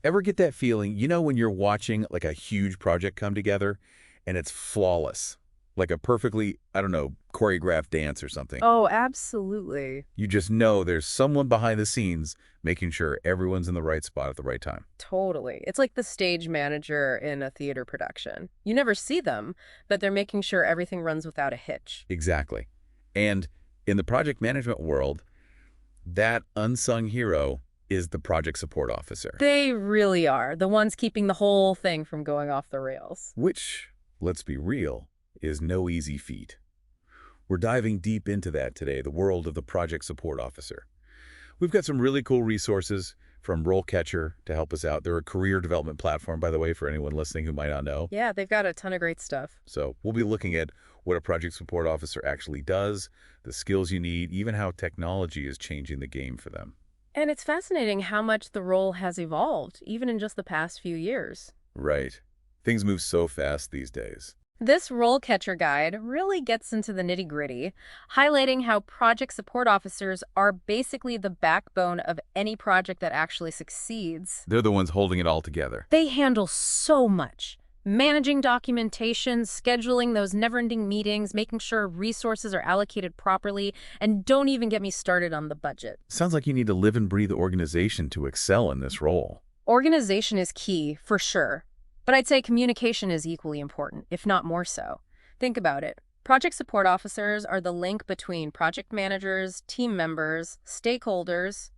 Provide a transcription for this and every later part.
Ever get that feeling, when you're watching like a huge project come together and it's flawless, like a perfectly, I don't know, choreographed dance or something? Oh, absolutely. You just know there's someone behind the scenes making sure everyone's in the right spot at the right time. Totally. It's like the stage manager in a theater production. You never see them, but they're making sure everything runs without a hitch. Exactly. And in the project management world, that unsung hero is the project support officer, They really are the ones keeping the whole thing from going off the rails. which, let's be real, is no easy feat. We're diving deep into that today, the world of the project support officer. We've got some really cool resources from RoleCatcher to help us out. They're a career development platform, by the way, for anyone listening who might not know. Yeah, they've got a ton of great stuff. So we'll be looking at what a project support officer actually does, the skills you need, even how technology is changing the game for them. And it's fascinating how much the role has evolved, even in just the past few years. Right. Things move so fast these days. This role catcher guide really gets into the nitty-gritty, highlighting how project support officers are basically the backbone of any project that actually succeeds. They're the ones holding it all together. They handle so much. Managing documentation, scheduling those never-ending meetings, making sure resources are allocated properly, and don't even get me started on the budget. Sounds like you need to live and breathe organization to excel in this role. Organization is key, for sure. But I'd say communication is equally important, if not more so. Think about it. Project support officers are the link between project managers, team members, stakeholders,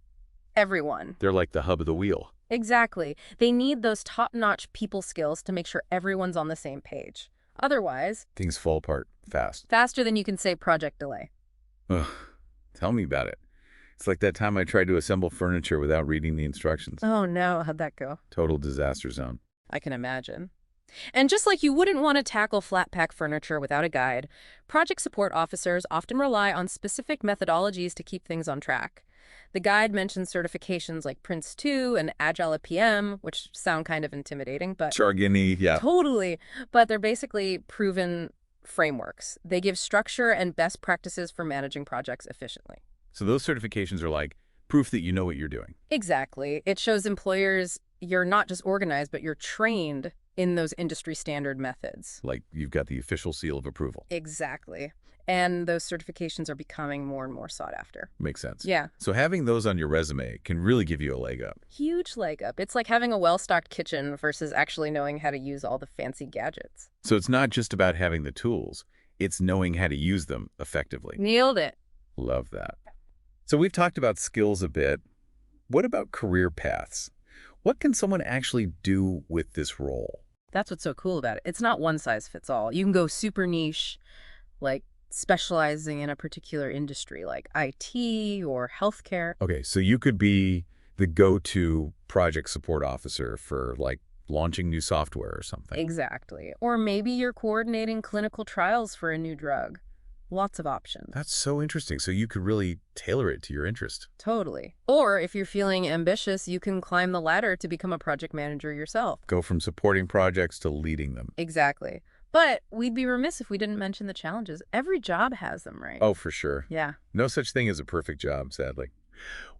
everyone. They're like the hub of the wheel. Exactly. They need those top-notch people skills to make sure everyone's on the same page. Otherwise, Things fall apart fast. faster than you can say project delay. Ugh, tell me about it. It's like that time I tried to assemble furniture without reading the instructions. Oh no, how'd that go? Total disaster zone. I can imagine. And just like you wouldn't want to tackle flat-pack furniture without a guide, project support officers often rely on specific methodologies to keep things on track. The guide mentions certifications like Prince 2 and Agile PM, which sound kind of intimidating, but Jargony, yeah. totally. But they're basically proven frameworks. They give structure and best practices for managing projects efficiently. So those certifications are like proof that you know what you're doing. Exactly. It shows employers you're not just organized, but you're trained in those industry standard methods. Like you've got the official seal of approval. Exactly. And those certifications are becoming more and more sought after. Makes sense. Yeah. So having those on your resume can really give you a leg up. Huge leg up. It's like having a well-stocked kitchen versus actually knowing how to use all the fancy gadgets. So it's not just about having the tools, it's knowing how to use them effectively. Nailed it. Love that. So we've talked about skills a bit. What about career paths? What can someone actually do with this role? That's what's so cool about it. It's not one size fits all. You can go super niche, like specializing in a particular industry like IT or healthcare. Okay, so you could be the go-to project support officer for like launching new software or something. Exactly. Or maybe you're coordinating clinical trials for a new drug. Lots of options. That's so interesting. So you could really tailor it to your interest. Totally. Or if you're feeling ambitious, you can climb the ladder to become a project manager yourself. Go from supporting projects to leading them. Exactly. But we'd be remiss if we didn't mention the challenges. Every job has them, right? Oh, for sure. Yeah. No such thing as a perfect job, sadly.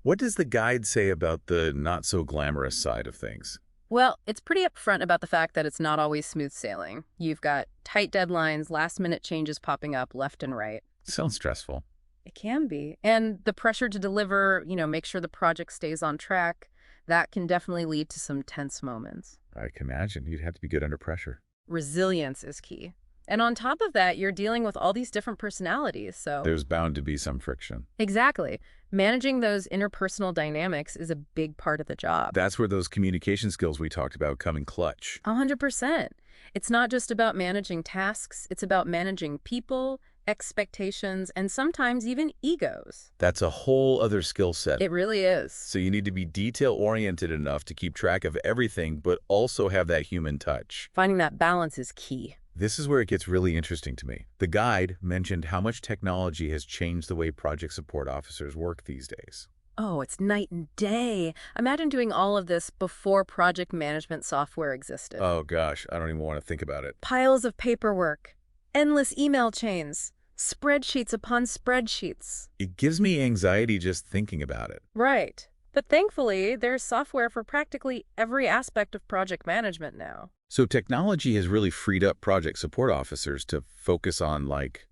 What does the guide say about the not-so-glamorous side of things? Well, it's pretty upfront about the fact that it's not always smooth sailing. You've got tight deadlines, last-minute changes popping up left and right. Sounds stressful. It can be. And the pressure to deliver, make sure the project stays on track, that can definitely lead to some tense moments. I can imagine. You'd have to be good under pressure. Resilience is key. And on top of that, you're dealing with all these different personalities, so... There's bound to be some friction. Exactly. Managing those interpersonal dynamics is a big part of the job. That's where those communication skills we talked about come in clutch. 100%. It's not just about managing tasks, it's about managing people, expectations, and sometimes even egos. That's a whole other skill set. It really is. So you need to be detail-oriented enough to keep track of everything, but also have that human touch. Finding that balance is key. This is where it gets really interesting to me. The guide mentioned how much technology has changed the way project support officers work these days. Oh, it's night and day. Imagine doing all of this before project management software existed. Oh gosh, I don't even want to think about it. Piles of paperwork, endless email chains, spreadsheets upon spreadsheets. It gives me anxiety just thinking about it. Right. But thankfully, there's software for practically every aspect of project management now. So technology has really freed up project support officers to focus on, like,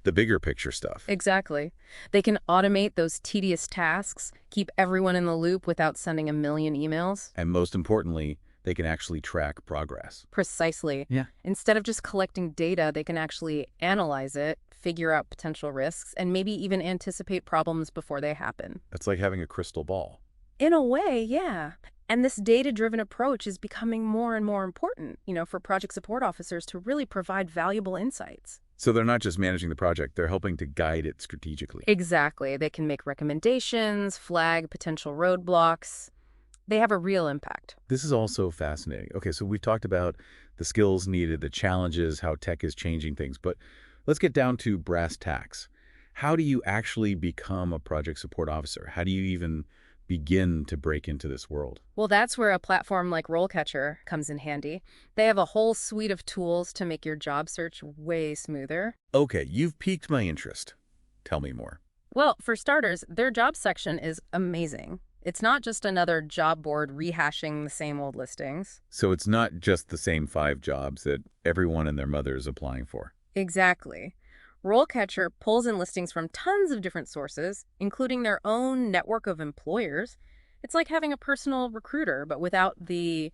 the bigger picture stuff. Exactly. They can automate those tedious tasks, keep everyone in the loop without sending a million emails. And most importantly, they can actually track progress. Precisely. Yeah. Instead of just collecting data, they can actually analyze it, figure out potential risks, and maybe even anticipate problems before they happen. That's like having a crystal ball. In a way, yeah. And this data-driven approach is becoming more and more important, for project support officers to really provide valuable insights. So they're not just managing the project, they're helping to guide it strategically. Exactly. They can make recommendations, flag potential roadblocks. They have a real impact. This is also fascinating. Okay, so we've talked about the skills needed, the challenges, how tech is changing things, but let's get down to brass tacks. How do you actually become a project support officer? How do you even begin to break into this world? Well, that's where a platform like RoleCatcher comes in handy. They have a whole suite of tools to make your job search way smoother. Okay, you've piqued my interest. Tell me more. Well, for starters, their job section is amazing. It's not just another job board rehashing the same old listings. So it's not just the same 5 jobs that everyone and their mother is applying for. Exactly. RoleCatcher pulls in listings from tons of different sources, including their own network of employers. It's like having a personal recruiter, but without the,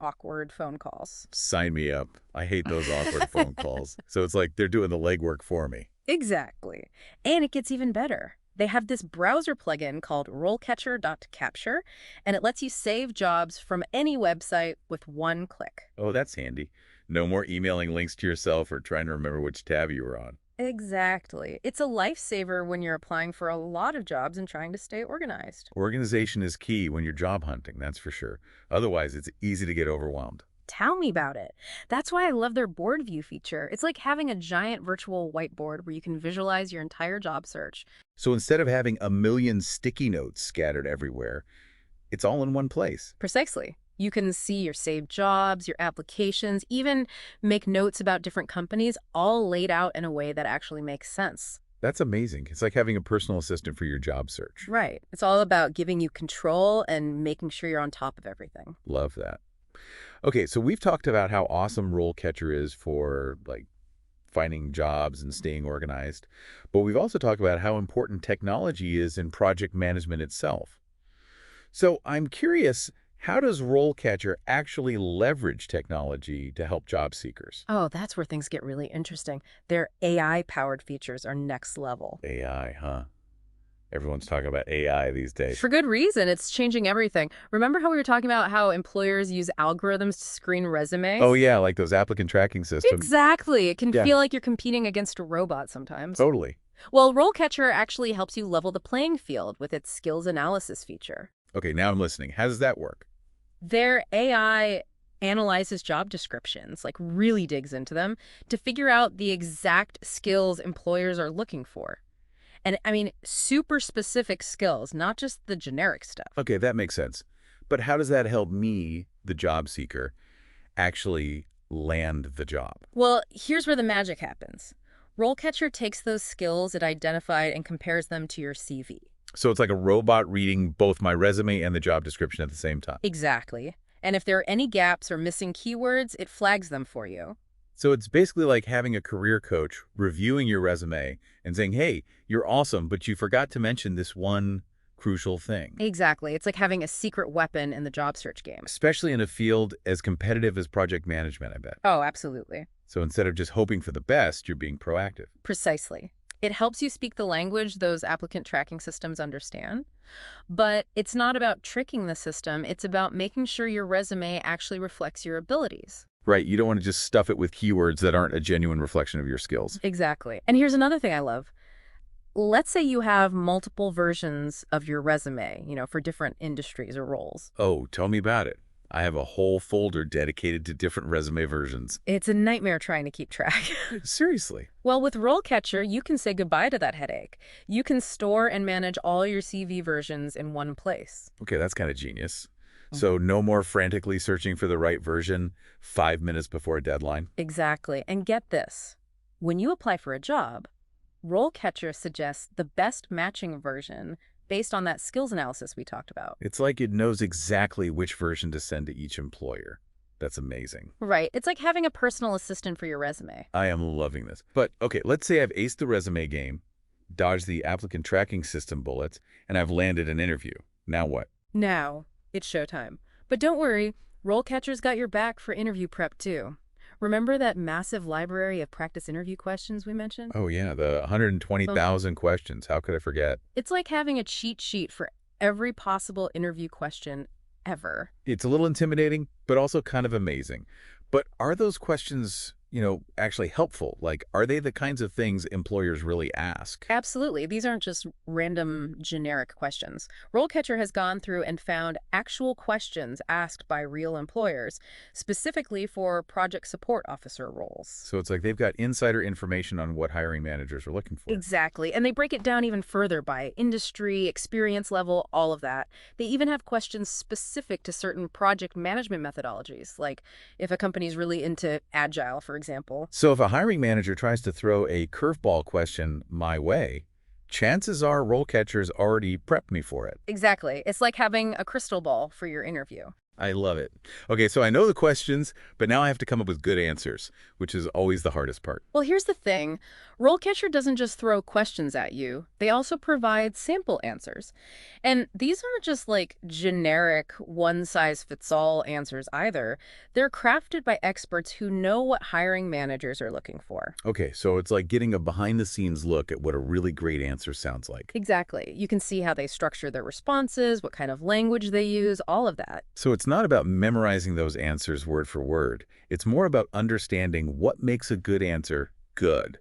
awkward phone calls. Sign me up. I hate those awkward phone calls. So it's like they're doing the legwork for me. Exactly. And it gets even better. They have this browser plugin called RoleCatcher.capture, and it lets you save jobs from any website with one click. Oh, that's handy. No more emailing links to yourself or trying to remember which tab you were on. Exactly. It's a lifesaver when you're applying for a lot of jobs and trying to stay organized. Organization is key when you're job hunting, that's for sure. Otherwise, it's easy to get overwhelmed. Tell me about it. That's why I love their board view feature. It's like having a giant virtual whiteboard where you can visualize your entire job search. So instead of having a million sticky notes scattered everywhere, it's all in one place. Precisely. You can see your saved jobs, your applications, even make notes about different companies, all laid out in a way that actually makes sense. That's amazing. It's like having a personal assistant for your job search. Right. It's all about giving you control and making sure you're on top of everything. Love that. Okay, so we've talked about how awesome RoleCatcher is for, like, finding jobs and staying organized. But we've also talked about how important technology is in project management itself. So I'm curious, how does RoleCatcher actually leverage technology to help job seekers? Oh, that's where things get really interesting. Their AI-powered features are next level. AI, huh? Everyone's talking about AI these days. For good reason. It's changing everything. Remember how we were talking about how employers use algorithms to screen resumes? Oh, yeah, like those applicant tracking systems. Exactly. It can Yeah. feel like you're competing against a robot sometimes. Totally. Well, RoleCatcher actually helps you level the playing field with its skills analysis feature. Okay, now I'm listening. How does that work? Their AI analyzes job descriptions, like really digs into them, to figure out the exact skills employers are looking for. And I mean, super specific skills, not just the generic stuff. Okay, that makes sense. But how does that help me, the job seeker, actually land the job? Well, here's where the magic happens. RoleCatcher takes those skills it identified and compares them to your CV. So it's like a robot reading both my resume and the job description at the same time. Exactly. And if there are any gaps or missing keywords, it flags them for you. So it's basically like having a career coach reviewing your resume and saying, hey, you're awesome, but you forgot to mention this one crucial thing. Exactly. It's like having a secret weapon in the job search game. Especially in a field as competitive as project management, I bet. Oh, absolutely. So instead of just hoping for the best, you're being proactive. Precisely. It helps you speak the language those applicant tracking systems understand. But it's not about tricking the system. It's about making sure your resume actually reflects your abilities. Right, you don't want to just stuff it with keywords that aren't a genuine reflection of your skills. Exactly. And here's another thing I love. Let's say you have multiple versions of your resume, for different industries or roles. Oh, tell me about it. I have a whole folder dedicated to different resume versions. It's a nightmare trying to keep track. Seriously. Well, with RoleCatcher, you can say goodbye to that headache. You can store and manage all your CV versions in one place. Okay, that's kind of genius. So no more frantically searching for the right version 5 minutes before a deadline? Exactly. And get this. When you apply for a job, RoleCatcher suggests the best matching version based on that skills analysis we talked about. It's like it knows exactly which version to send to each employer. That's amazing. Right. It's like having a personal assistant for your resume. I am loving this. But, okay, let's say I've aced the resume game, dodged the applicant tracking system bullets, and I've landed an interview. Now what? Now, it's showtime. But don't worry, RoleCatcher's got your back for interview prep, too. Remember that massive library of practice interview questions we mentioned? Oh, yeah, the 120,000 questions. How could I forget? It's like having a cheat sheet for every possible interview question ever. It's a little intimidating, but also kind of amazing. But are those questions, actually helpful? Like, are they the kinds of things employers really ask? Absolutely. These aren't just random generic questions. RoleCatcher has gone through and found actual questions asked by real employers, specifically for project support officer roles. So it's like they've got insider information on what hiring managers are looking for. Exactly. And they break it down even further by industry, experience level, all of that. They even have questions specific to certain project management methodologies, like if a company's really into agile, for example. So if a hiring manager tries to throw a curveball question my way, chances are RoleCatcher's already prepped me for it. Exactly. It's like having a crystal ball for your interview. I love it. Okay, so I know the questions, but now I have to come up with good answers, which is always the hardest part. Well, here's the thing. RoleCatcher doesn't just throw questions at you. They also provide sample answers. And these aren't just like generic one-size-fits-all answers either. They're crafted by experts who know what hiring managers are looking for. Okay, so it's like getting a behind-the-scenes look at what a really great answer sounds like. Exactly. You can see how they structure their responses, what kind of language they use, all of that. So it's not about memorizing those answers word for word. It's more about understanding what makes a good answer good,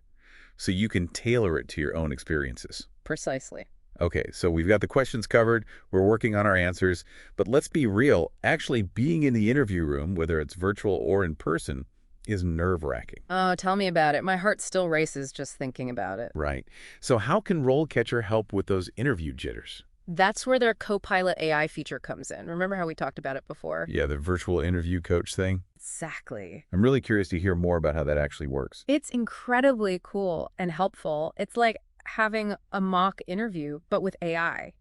so you can tailor it to your own experiences. Precisely. Okay, so we've got the questions covered, we're working on our answers, but let's be real, actually being in the interview room, whether it's virtual or in person, is nerve-wracking. Oh, tell me about it. My heart still races just thinking about it. Right. So how can RoleCatcher help with those interview jitters? That's where their Copilot AI feature comes in. Remember how we talked about it before? Yeah, the virtual interview coach thing. Exactly. I'm really curious to hear more about how that actually works. It's incredibly cool and helpful. It's like having a mock interview, but with AI.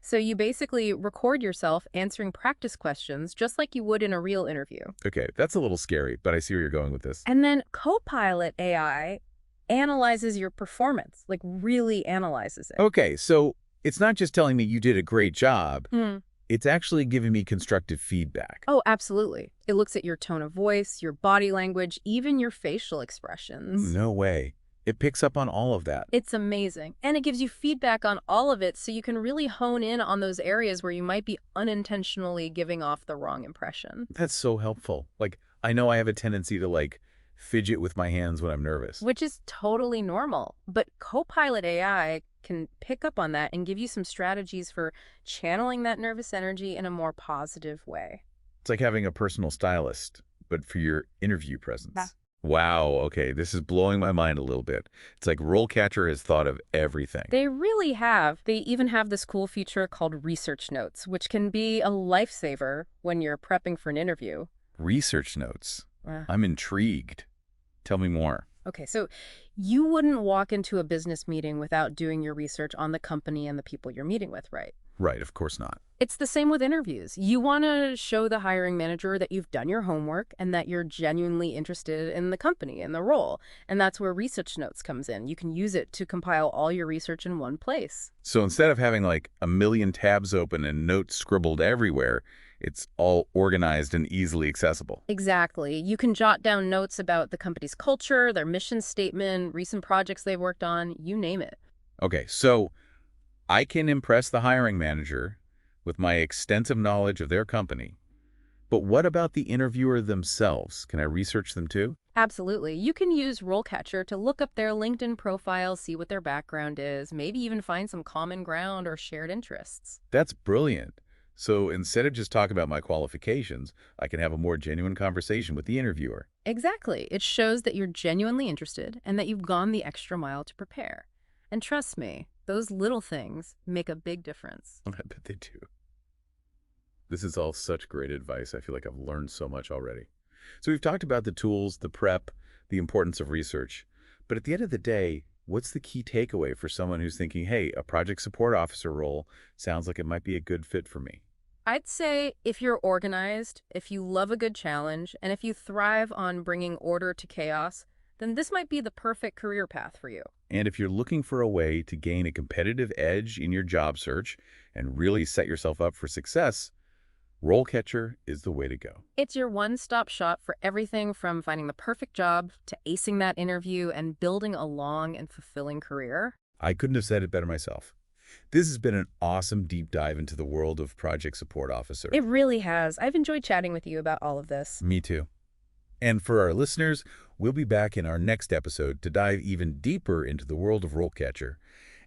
So you basically record yourself answering practice questions just like you would in a real interview. Okay, that's a little scary, but I see where you're going with this. And then Copilot AI analyzes your performance, like really analyzes it. Okay, so it's not just telling me you did a great job. Hmm. It's actually giving me constructive feedback. Oh, absolutely. It looks at your tone of voice, your body language, even your facial expressions. No way. It picks up on all of that. It's amazing. And it gives you feedback on all of it so you can really hone in on those areas where you might be unintentionally giving off the wrong impression. That's so helpful. Like, I know I have a tendency to, fidget with my hands when I'm nervous. Which is totally normal. But Copilot AI can pick up on that and give you some strategies for channeling that nervous energy in a more positive way. It's like having a personal stylist, but for your interview presence. Yeah. Wow, okay, this is blowing my mind a little bit. It's like RoleCatcher has thought of everything. They really have. They even have this cool feature called research notes, which can be a lifesaver when you're prepping for an interview. Research notes. Uh, I'm intrigued. Tell me more. Okay, so you wouldn't walk into a business meeting without doing your research on the company and the people you're meeting with, right? Right, of course not. It's the same with interviews. You want to show the hiring manager that you've done your homework and that you're genuinely interested in the company and the role. And that's where research notes comes in. You can use it to compile all your research in one place. So instead of having a million tabs open and notes scribbled everywhere, it's all organized and easily accessible. Exactly. You can jot down notes about the company's culture, their mission statement, recent projects they've worked on, you name it. Okay, so I can impress the hiring manager with my extensive knowledge of their company. But what about the interviewer themselves? Can I research them too? Absolutely. You can use RoleCatcher to look up their LinkedIn profile, see what their background is, maybe even find some common ground or shared interests. That's brilliant. So instead of just talking about my qualifications, I can have a more genuine conversation with the interviewer. Exactly. It shows that you're genuinely interested and that you've gone the extra mile to prepare. And trust me, those little things make a big difference. I bet they do. This is all such great advice. I feel like I've learned so much already. So we've talked about the tools, the prep, the importance of research. But at the end of the day, What's the key takeaway for someone who's thinking, hey, a project support officer role sounds like it might be a good fit for me? I'd say if you're organized, if you love a good challenge, and if you thrive on bringing order to chaos, then this might be the perfect career path for you. And if you're looking for a way to gain a competitive edge in your job search and really set yourself up for success, RoleCatcher is the way to go. It's your one-stop shop for everything from finding the perfect job to acing that interview and building a long and fulfilling career. I couldn't have said it better myself. This has been an awesome deep dive into the world of project support officer. It really has. I've enjoyed chatting with you about all of this. Me too. And for our listeners, we'll be back in our next episode to dive even deeper into the world of RoleCatcher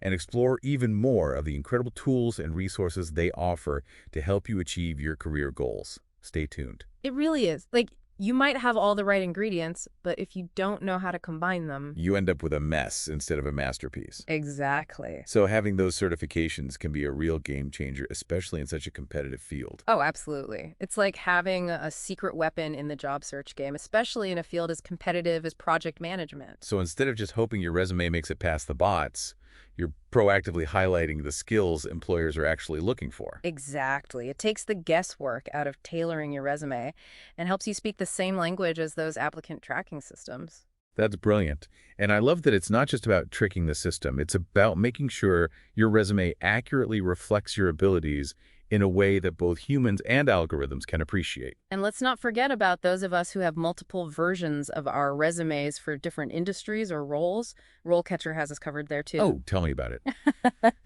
and explore even more of the incredible tools and resources they offer to help you achieve your career goals. Stay tuned. It really is. Like, you might have all the right ingredients, but if you don't know how to combine them... You end up with a mess instead of a masterpiece. Exactly. So having those certifications can be a real game changer, especially in such a competitive field. Oh, absolutely. It's like having a secret weapon in the job search game, especially in a field as competitive as project management. So instead of just hoping your resume makes it past the bots, you're proactively highlighting the skills employers are actually looking for. Exactly. It takes the guesswork out of tailoring your resume and helps you speak the same language as those applicant tracking systems. That's brilliant. And I love that it's not just about tricking the system. It's about making sure your resume accurately reflects your abilities in a way that both humans and algorithms can appreciate. And let's not forget about those of us who have multiple versions of our resumes for different industries or roles. RoleCatcher has us covered there too. Oh, tell me about it.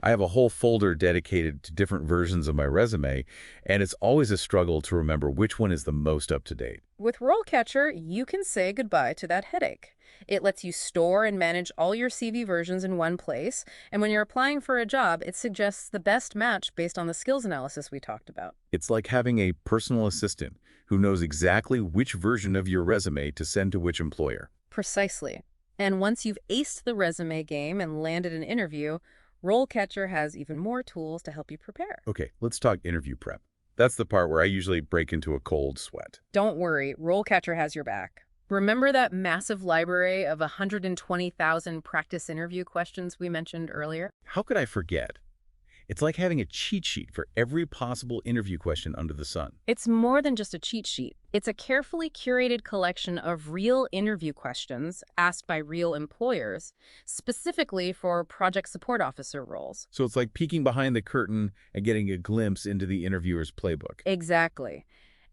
I have a whole folder dedicated to different versions of my resume, and it's always a struggle to remember which one is the most up to date. With RoleCatcher, you can say goodbye to that headache. It lets you store and manage all your CV versions in one place, and when you're applying for a job, it suggests the best match based on the skills analysis we talked about. It's like having a personal assistant who knows exactly which version of your resume to send to which employer. Precisely. And once you've aced the resume game and landed an interview, RoleCatcher has even more tools to help you prepare. Okay, let's talk interview prep. That's the part where I usually break into a cold sweat. Don't worry, RoleCatcher has your back. Remember that massive library of 120,000 practice interview questions we mentioned earlier? How could I forget? It's like having a cheat sheet for every possible interview question under the sun. It's more than just a cheat sheet. It's a carefully curated collection of real interview questions asked by real employers, specifically for project support officer roles. So it's like peeking behind the curtain and getting a glimpse into the interviewer's playbook. Exactly.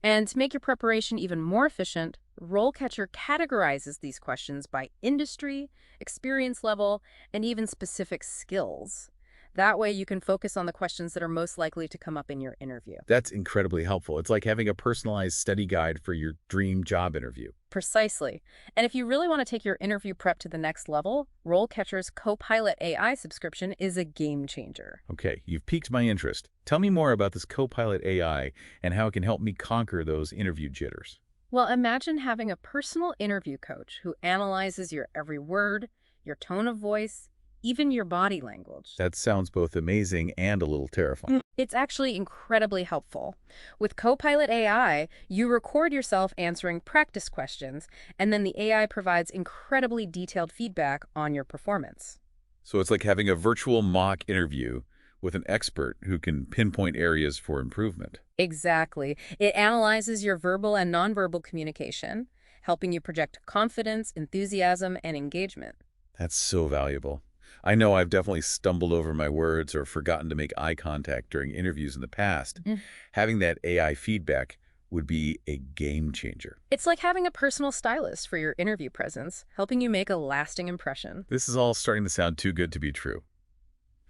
And to make your preparation even more efficient, RoleCatcher categorizes these questions by industry, experience level, and even specific skills. That way you can focus on the questions that are most likely to come up in your interview. That's incredibly helpful. It's like having a personalized study guide for your dream job interview. Precisely. And if you really want to take your interview prep to the next level, RoleCatcher's Copilot AI subscription is a game changer. Okay, you've piqued my interest. Tell me more about this Copilot AI and how it can help me conquer those interview jitters. Well, imagine having a personal interview coach who analyzes your every word, your tone of voice, even your body language. That sounds both amazing and a little terrifying. It's actually incredibly helpful. With Copilot AI, you record yourself answering practice questions, and then the AI provides incredibly detailed feedback on your performance. So it's like having a virtual mock interview with an expert who can pinpoint areas for improvement. Exactly. It analyzes your verbal and nonverbal communication, helping you project confidence, enthusiasm, and engagement. That's so valuable. I know I've definitely stumbled over my words or forgotten to make eye contact during interviews in the past. Having that AI feedback would be a game changer. It's like having a personal stylist for your interview presence, helping you make a lasting impression. This is all starting to sound too good to be true.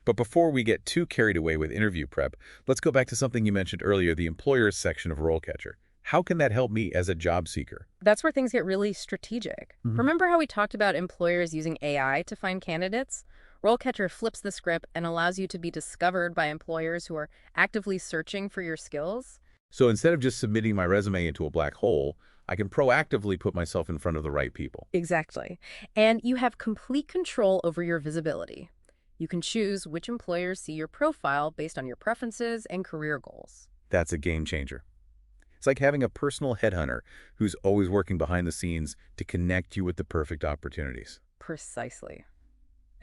But before we get too carried away with interview prep, let's go back to something you mentioned earlier, the employers section of RoleCatcher. How can that help me as a job seeker? That's where things get really strategic. Remember how we talked about employers using AI to find candidates? RoleCatcher flips the script and allows you to be discovered by employers who are actively searching for your skills. So instead of just submitting my resume into a black hole, I can proactively put myself in front of the right people. Exactly. And you have complete control over your visibility. You can choose which employers see your profile based on your preferences and career goals. That's a game changer. It's like having a personal headhunter who's always working behind the scenes to connect you with the perfect opportunities. Precisely.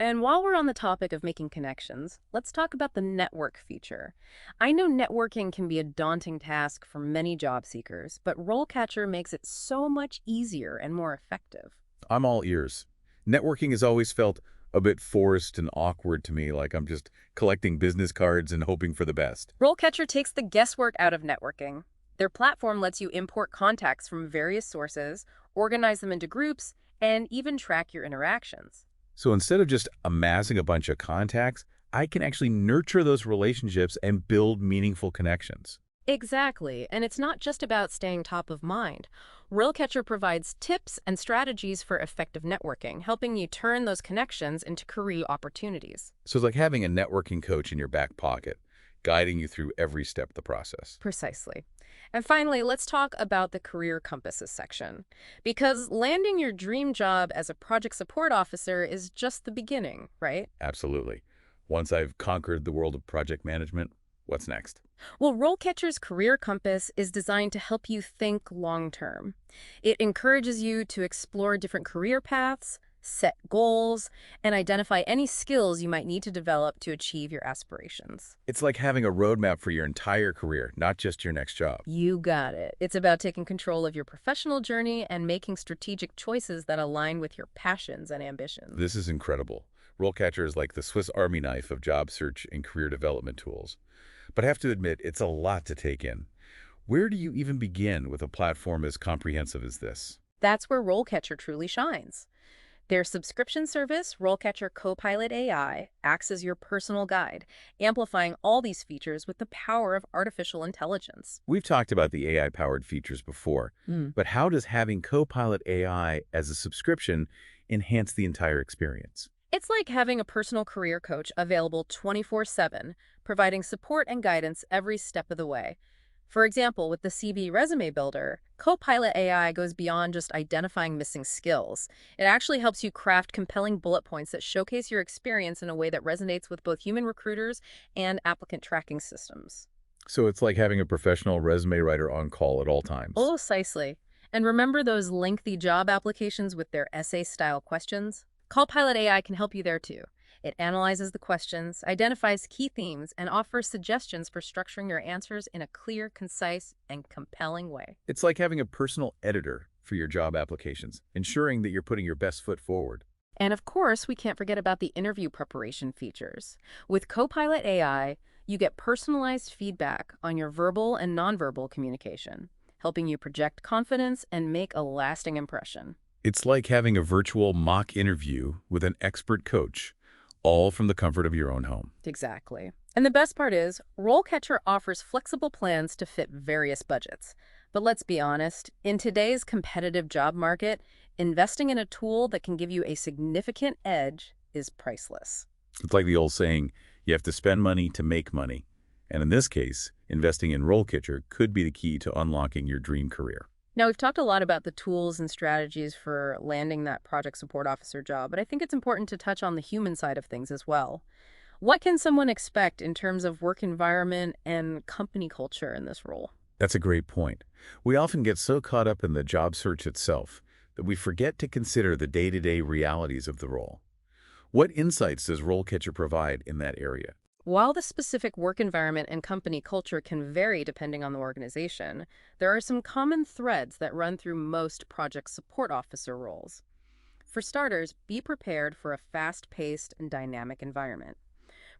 And while we're on the topic of making connections, let's talk about the network feature. I know networking can be a daunting task for many job seekers, but RoleCatcher makes it so much easier and more effective. I'm all ears. Networking has always felt a bit forced and awkward to me, like I'm just collecting business cards and hoping for the best. RoleCatcher takes the guesswork out of networking. Their platform lets you import contacts from various sources, organize them into groups, and even track your interactions. So instead of just amassing a bunch of contacts, I can actually nurture those relationships and build meaningful connections. Exactly, and it's not just about staying top of mind. RoleCatcher provides tips and strategies for effective networking, helping you turn those connections into career opportunities. So it's like having a networking coach in your back pocket, guiding you through every step of the process. Precisely. And finally, let's talk about the career compasses section. Because landing your dream job as a project support officer is just the beginning, right? Absolutely. Once I've conquered the world of project management, what's next? Well, RoleCatcher's Career Compass is designed to help you think long-term. It encourages you to explore different career paths, set goals, and identify any skills you might need to develop to achieve your aspirations. It's like having a roadmap for your entire career, not just your next job. You got it. It's about taking control of your professional journey and making strategic choices that align with your passions and ambitions. This is incredible. RoleCatcher is like the Swiss Army knife of job search and career development tools. But I have to admit, it's a lot to take in. Where do you even begin with a platform as comprehensive as this? That's where RoleCatcher truly shines. Their subscription service, RoleCatcher Copilot AI, acts as your personal guide, amplifying all these features with the power of artificial intelligence. We've talked about the AI-powered features before, but how does having Copilot AI as a subscription enhance the entire experience? It's like having a personal career coach available 24/7, providing support and guidance every step of the way. For example, with the CV Resume Builder, Copilot AI goes beyond just identifying missing skills. It actually helps you craft compelling bullet points that showcase your experience in a way that resonates with both human recruiters and applicant tracking systems. So it's like having a professional resume writer on call at all times. Precisely. And remember those lengthy job applications with their essay-style questions? Copilot AI can help you there too. It analyzes the questions, identifies key themes, and offers suggestions for structuring your answers in a clear, concise, and compelling way. It's like having a personal editor for your job applications, ensuring that you're putting your best foot forward. And of course, we can't forget about the interview preparation features. With Copilot AI, you get personalized feedback on your verbal and nonverbal communication, helping you project confidence and make a lasting impression. It's like having a virtual mock interview with an expert coach, all from the comfort of your own home. Exactly. And the best part is, RoleCatcher offers flexible plans to fit various budgets. But let's be honest, in today's competitive job market, investing in a tool that can give you a significant edge is priceless. It's like the old saying, you have to spend money to make money. And in this case, investing in RoleCatcher could be the key to unlocking your dream career. Now, we've talked a lot about the tools and strategies for landing that project support officer job, but I think it's important to touch on the human side of things as well. What can someone expect in terms of work environment and company culture in this role? That's a great point. We often get so caught up in the job search itself that we forget to consider the day-to-day realities of the role. What insights does RoleCatcher provide in that area? While the specific work environment and company culture can vary depending on the organization, there are some common threads that run through most project support officer roles. For starters, be prepared for a fast-paced and dynamic environment.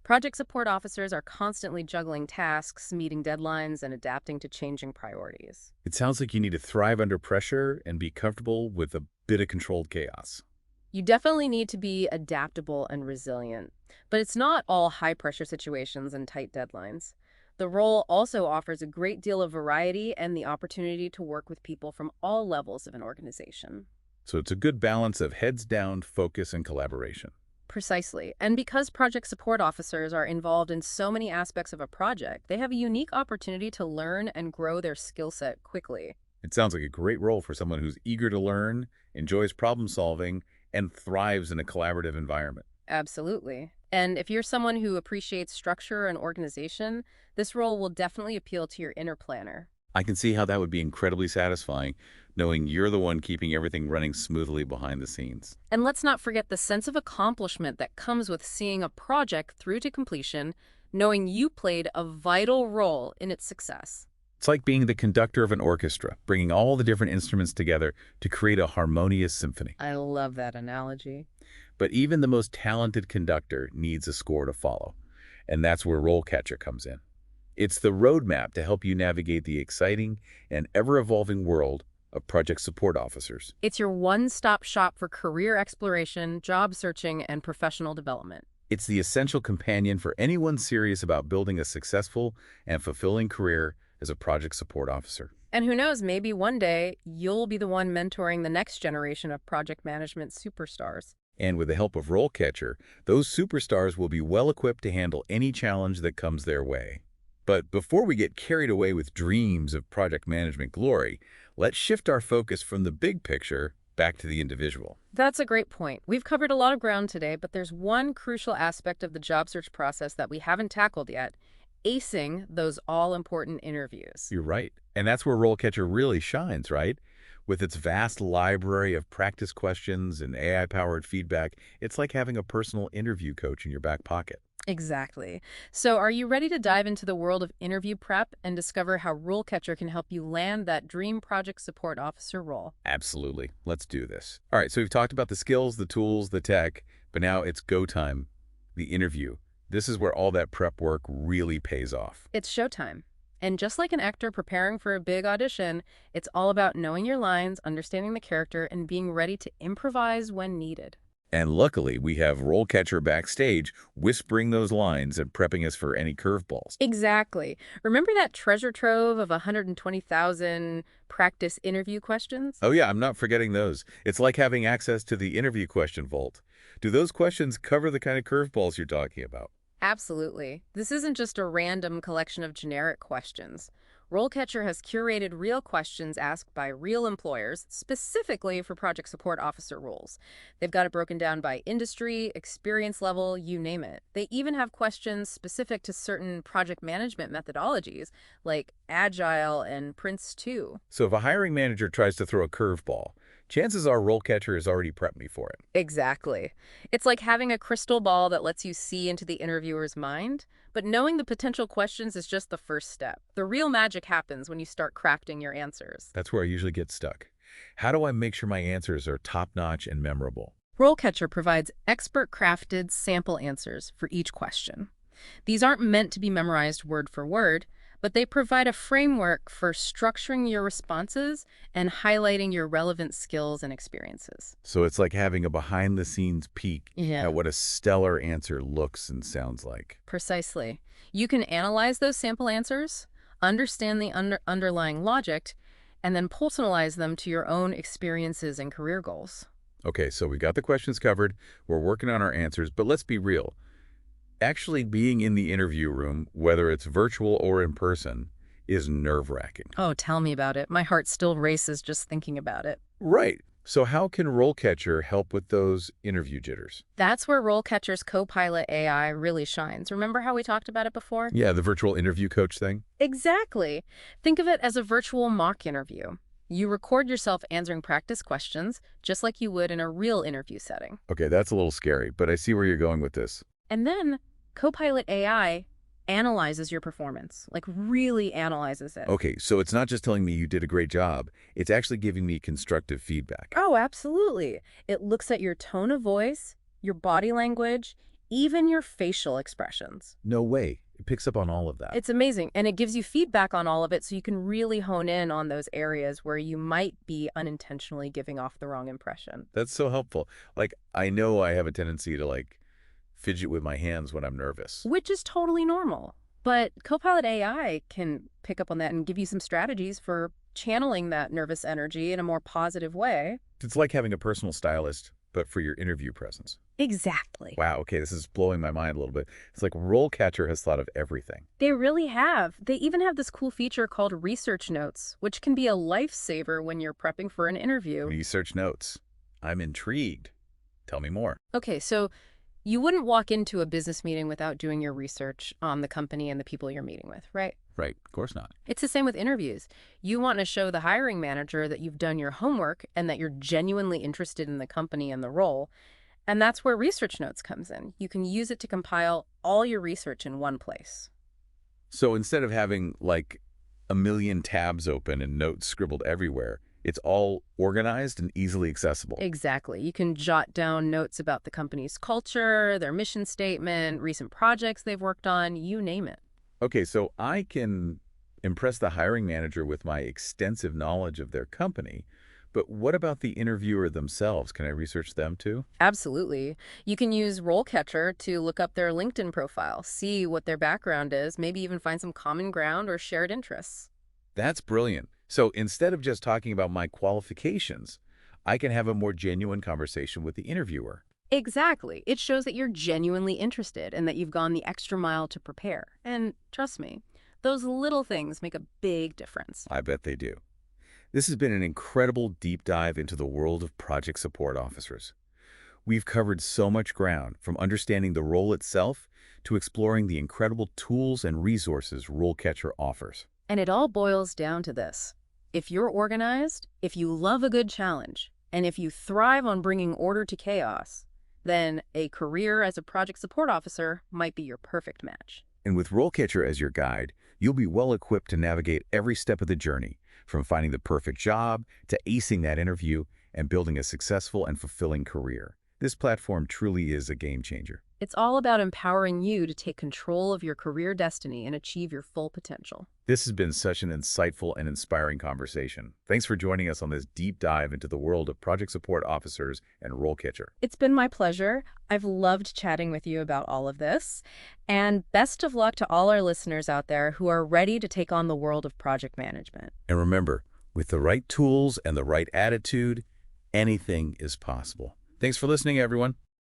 Project support officers are constantly juggling tasks, meeting deadlines, and adapting to changing priorities. It sounds like you need to thrive under pressure and be comfortable with a bit of controlled chaos. You definitely need to be adaptable and resilient, but it's not all high-pressure situations and tight deadlines. The role also offers a great deal of variety and the opportunity to work with people from all levels of an organization. So it's a good balance of heads down, focus, and collaboration. Precisely. And because project support officers are involved in so many aspects of a project, they have a unique opportunity to learn and grow their skill set quickly. It sounds like a great role for someone who's eager to learn, enjoys problem solving, and thrives in a collaborative environment. Absolutely. And if you're someone who appreciates structure and organization, this role will definitely appeal to your inner planner. I can see how that would be incredibly satisfying, knowing you're the one keeping everything running smoothly behind the scenes. And let's not forget the sense of accomplishment that comes with seeing a project through to completion, knowing you played a vital role in its success. It's like being the conductor of an orchestra, bringing all the different instruments together to create a harmonious symphony. I love that analogy. But even the most talented conductor needs a score to follow, and that's where RoleCatcher comes in. It's the roadmap to help you navigate the exciting and ever-evolving world of project support officers. It's your one-stop shop for career exploration, job searching, and professional development. It's the essential companion for anyone serious about building a successful and fulfilling career as a project support officer. And who knows, maybe one day you'll be the one mentoring the next generation of project management superstars. And with the help of RoleCatcher, those superstars will be well-equipped to handle any challenge that comes their way. But before we get carried away with dreams of project management glory, let's shift our focus from the big picture back to the individual. That's a great point. We've covered a lot of ground today, but there's one crucial aspect of the job search process that we haven't tackled yet: acing those all-important interviews. You're right. And that's where RoleCatcher really shines, right? With its vast library of practice questions and AI-powered feedback, it's like having a personal interview coach in your back pocket. Exactly. So are you ready to dive into the world of interview prep and discover how RoleCatcher can help you land that dream project support officer role? Absolutely. Let's do this. All right, so we've talked about the skills, the tools, the tech, but now it's go time, the interview. This is where all that prep work really pays off. It's showtime. And just like an actor preparing for a big audition, it's all about knowing your lines, understanding the character, and being ready to improvise when needed. And luckily, we have RoleCatcher backstage whispering those lines and prepping us for any curveballs. Exactly. Remember that treasure trove of 120,000 practice interview questions? Oh yeah, I'm not forgetting those. It's like having access to the interview question vault. Do those questions cover the kind of curveballs you're talking about? Absolutely. This isn't just a random collection of generic questions. RoleCatcher has curated real questions asked by real employers, specifically for project support officer roles. They've got it broken down by industry, experience level, you name it. They even have questions specific to certain project management methodologies, like Agile and Prince2. So if a hiring manager tries to throw a curveball, chances are RoleCatcher has already prepped me for it. Exactly. It's like having a crystal ball that lets you see into the interviewer's mind, but knowing the potential questions is just the first step. The real magic happens when you start crafting your answers. That's where I usually get stuck. How do I make sure my answers are top-notch and memorable? RoleCatcher provides expert-crafted sample answers for each question. These aren't meant to be memorized word for word, but they provide a framework for structuring your responses and highlighting your relevant skills and experiences. So it's like having a behind-the-scenes peek Yeah. at what a stellar answer looks and sounds like. Precisely. You can analyze those sample answers, understand the underlying logic, and then personalize them to your own experiences and career goals. Okay, so we got the questions covered, we're working on our answers, but let's be real. Actually being in the interview room, whether it's virtual or in person, is nerve-wracking. Oh, tell me about it. My heart still races just thinking about it. Right. So how can RoleCatcher help with those interview jitters? That's where RoleCatcher's Copilot AI really shines. Remember how we talked about it before? Yeah, the virtual interview coach thing. Exactly. Think of it as a virtual mock interview. You record yourself answering practice questions, just like you would in a real interview setting. Okay, that's a little scary, but I see where you're going with this. And then Copilot AI analyzes your performance, like really analyzes it. Okay, so it's not just telling me you did a great job, it's actually giving me constructive feedback. Oh, absolutely. It looks at your tone of voice, your body language, even your facial expressions. No way. It picks up on all of that. It's amazing, and it gives you feedback on all of it so you can really hone in on those areas where you might be unintentionally giving off the wrong impression. That's so helpful. Like, I know I have a tendency to, fidget with my hands when I'm nervous. Which is totally normal. But Copilot AI can pick up on that and give you some strategies for channeling that nervous energy in a more positive way. It's like having a personal stylist, but for your interview presence. Exactly. Wow, okay, this is blowing my mind a little bit. It's like RoleCatcher has thought of everything. They really have. They even have this cool feature called Research Notes, which can be a lifesaver when you're prepping for an interview. Research notes. I'm intrigued. Tell me more. Okay, so you wouldn't walk into a business meeting without doing your research on the company and the people you're meeting with, right? Right, of course not. It's the same with interviews. You want to show the hiring manager that you've done your homework and that you're genuinely interested in the company and the role. And that's where research notes comes in. You can use it to compile all your research in one place. So instead of having, like, a million tabs open and notes scribbled everywhere, it's all organized and easily accessible. Exactly. You can jot down notes about the company's culture, their mission statement, recent projects they've worked on, you name it. Okay, so I can impress the hiring manager with my extensive knowledge of their company, but what about the interviewer themselves? Can I research them too? Absolutely. You can use RoleCatcher to look up their LinkedIn profile, see what their background is, maybe even find some common ground or shared interests. That's brilliant. So instead of just talking about my qualifications, I can have a more genuine conversation with the interviewer. Exactly. It shows that you're genuinely interested and that you've gone the extra mile to prepare. And trust me, those little things make a big difference. I bet they do. This has been an incredible deep dive into the world of project support officers. We've covered so much ground, from understanding the role itself to exploring the incredible tools and resources RoleCatcher offers. And it all boils down to this. If you're organized, if you love a good challenge, and if you thrive on bringing order to chaos, then a career as a project support officer might be your perfect match. And with RoleCatcher as your guide, you'll be well equipped to navigate every step of the journey, from finding the perfect job to acing that interview and building a successful and fulfilling career. This platform truly is a game changer. It's all about empowering you to take control of your career destiny and achieve your full potential. This has been such an insightful and inspiring conversation. Thanks for joining us on this deep dive into the world of project support officers and RoleCatcher. It's been my pleasure. I've loved chatting with you about all of this. And best of luck to all our listeners out there who are ready to take on the world of project management. And remember, with the right tools and the right attitude, anything is possible. Thanks for listening, everyone.